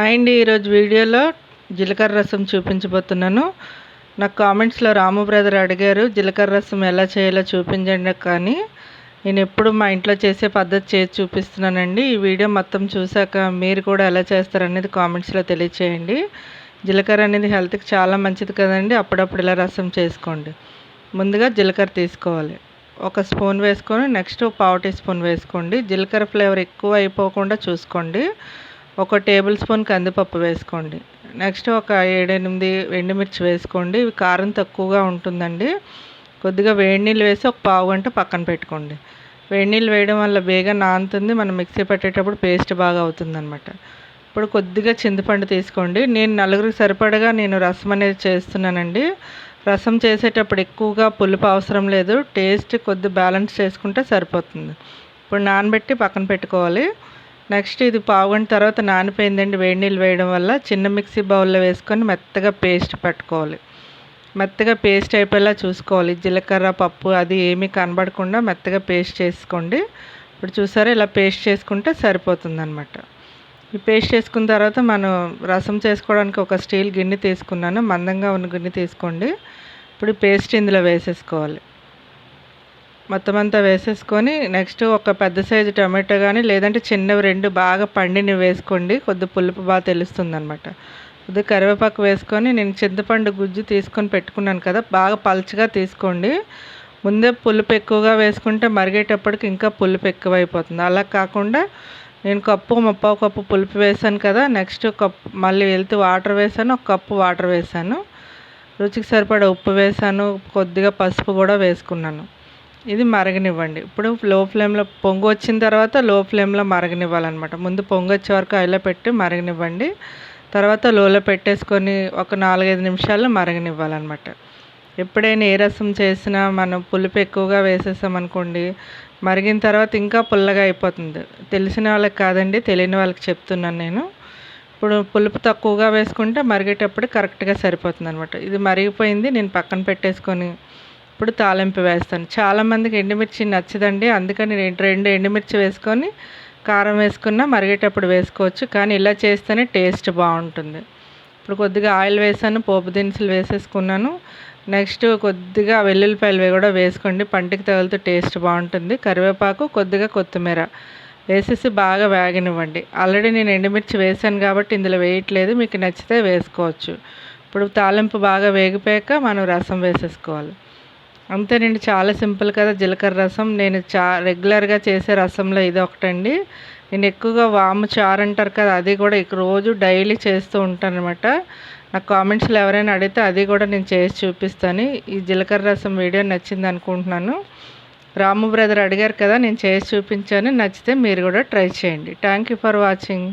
And ఈరోజు వీడియోలో జీలకర్ర రసం చూపించబోతున్నాను. నాకు కామెంట్స్లో రాము బ్రదర్ అడిగారు జీలకర్ర రసం ఎలా చేయాలో చూపించండి కానీ నేను ఎప్పుడు మా ఇంట్లో చేసే పద్ధతి చేసి చూపిస్తున్నానండి. ఈ వీడియో మొత్తం చూశాక మీరు కూడా ఎలా చేస్తారనేది కామెంట్స్లో తెలియచేయండి. జీలకర్ర అనేది హెల్త్కి చాలా మంచిది కదండి. అప్పుడప్పుడు ఇలా రసం చేసుకోండి. ముందుగా జీలకర్ర తీసుకోవాలి, ఒక స్పూన్ వేసుకొని నెక్స్ట్ పావు టీ స్పూన్ వేసుకోండి. జీలకర్ర ఫ్లేవర్ ఎక్కువ అయిపోకుండా చూసుకోండి. ఒక టేబుల్ స్పూన్ కందిపప్పు వేసుకోండి. నెక్స్ట్ ఒక 7-8 ఎండుమిర్చి వేసుకోండి. ఇవి కారం తక్కువగా ఉంటుందండి. కొద్దిగా వేడి నీళ్ళు వేసి ఒక పావు గంట పక్కన పెట్టుకోండి. వేడి నీళ్ళు వేయడం వల్ల బేగా నానుతుంది, మనం మిక్సీ పెట్టేటప్పుడు పేస్ట్ బాగా అవుతుందన్నమాట. ఇప్పుడు కొద్దిగా చింతపండు తీసుకోండి. నేను నలుగురికి సరిపడగా రసం అనేది చేస్తున్నానండి. రసం చేసేటప్పుడు ఎక్కువగా పులుపు అవసరం లేదు, టేస్ట్ కొద్ది బ్యాలెన్స్ చేసుకుంటే సరిపోతుంది. ఇప్పుడు నానబెట్టి పక్కన పెట్టుకోవాలి. నెక్స్ట్ ఇది పావుగంట తర్వాత నానిపోయిందండి. వేడి నీళ్ళు వేయడం వల్ల చిన్న మిక్సీ బౌల్లో వేసుకొని మెత్తగా పేస్ట్ పట్టుకోవాలి. మెత్తగా పేస్ట్ అయిపోయేలా చూసుకోవాలి. జీలకర్ర పప్పు అది ఏమీ కనబడకుండా మెత్తగా పేస్ట్ చేసుకోండి. ఇప్పుడు చూసారా, ఇలా పేస్ట్ చేసుకుంటే సరిపోతుందన్నమాట. ఈ పేస్ట్ చేసుకున్న తర్వాత మనం రసం చేసుకోవడానికి ఒక స్టీల్ గిన్నె తీసుకున్నాను. మందంగా ఉన్న గిన్నె తీసుకోండి. ఇప్పుడు పేస్ట్ ఇందులో వేసేసుకోవాలి. మొత్తం అంతా వేసేసుకొని నెక్స్ట్ ఒక పెద్ద సైజు టమాటో కానీ లేదంటే చిన్నవి 2 బాగా పండినవి వేసుకోండి. కొద్ది పులుపు బాగా తెలుస్తుంది అనమాట. కొద్దిగా కరివేపాకు వేసుకొని నేను చింతపండు గుజ్జు తీసుకొని పెట్టుకున్నాను కదా, బాగా పలుచగా తీసుకోండి. ముందే పులుపు ఎక్కువగా వేసుకుంటే మరిగేటప్పటికి ఇంకా పులుపు ఎక్కువైపోతుంది. అలా కాకుండా నేను ముప్పావు కప్పు పులుపు వేసాను కదా, నెక్స్ట్ కప్పు మళ్ళీ వెళ్తూ వాటర్ వేసాను, ఒక కప్పు వాటర్ వేసాను. రుచికి సరిపడా ఉప్పు వేసాను, కొద్దిగా పసుపు కూడా వేసుకున్నాను. ఇది మరగనివ్వండి. ఇప్పుడు లో ఫ్లేమ్లో పొంగు వచ్చిన తర్వాత లో ఫ్లేమ్లో మరగనివ్వాలన్నమాట. ముందు పొంగు వచ్చే వరకు హైలో పెట్టి మరగనివ్వండి. తర్వాత లోలో పెట్టేసుకొని ఒక 4-5 నిమిషాలు మరగనివ్వాలన్నమాట. ఎప్పుడైనా ఏ రసం చేసినా మనం పులుపు ఎక్కువగా వేసేసామనుకోండి, మరిగిన తర్వాత ఇంకా పుల్లగా అయిపోతుంది. తెలిసిన వాళ్ళకి కాదండి, తెలియని వాళ్ళకి చెప్తున్నాను నేను. ఇప్పుడు పులుపు తక్కువగా వేసుకుంటే మరిగేటప్పుడు కరెక్ట్గా సరిపోతుంది అనమాట. ఇది మరిగిపోయింది, నేను పక్కన పెట్టేసుకొని ఇప్పుడు తాలింపు వేస్తాను. చాలామందికి ఎండుమిర్చి నచ్చదండి, అందుకని 2 ఎండుమిర్చి వేసుకొని కారం వేసుకున్న మరిగేటప్పుడు వేసుకోవచ్చు, కానీ ఇలా చేస్తేనే టేస్ట్ బాగుంటుంది. ఇప్పుడు కొద్దిగా ఆయిల్ వేసాను, పోపు దినుసులు వేసేసుకున్నాను. నెక్స్ట్ కొద్దిగా వెల్లుల్లిపాయలు కూడా వేసుకోండి, పంటికి తగులుతూ టేస్ట్ బాగుంటుంది. కరివేపాకు, కొద్దిగా కొత్తిమీర వేసేసి బాగా వేగనివ్వండి. ఆల్రెడీ నేను ఎండుమిర్చి వేసాను కాబట్టి ఇందులో వేయట్లేదు, మీకు నచ్చితే వేసుకోవచ్చు. ఇప్పుడు తాలింపు బాగా వేగిపోయాక మనం రసం వేసేసుకోవాలి. అంతేనండి, చాలా సింపుల్ కదా జీలకర్ర రసం. నేను రెగ్యులర్గా చేసే రసంలో ఇది ఒకటండి. నేను ఎక్కువగా వాము చారు అంటారు కదా, అది కూడా రోజు డైలీ చేస్తూ ఉంటాను అనమాట. నాకు కామెంట్స్లో ఎవరైనా అడిగితే అది కూడా నేను చేసి చూపిస్తాను. ఈ జీలకర్ర రసం వీడియో నచ్చింది అనుకుంటున్నాను. రాము బ్రదర్ అడిగారు కదా, నేను చేసి చూపించాను. నచ్చితే మీరు కూడా ట్రై చేయండి. Thank you for watching.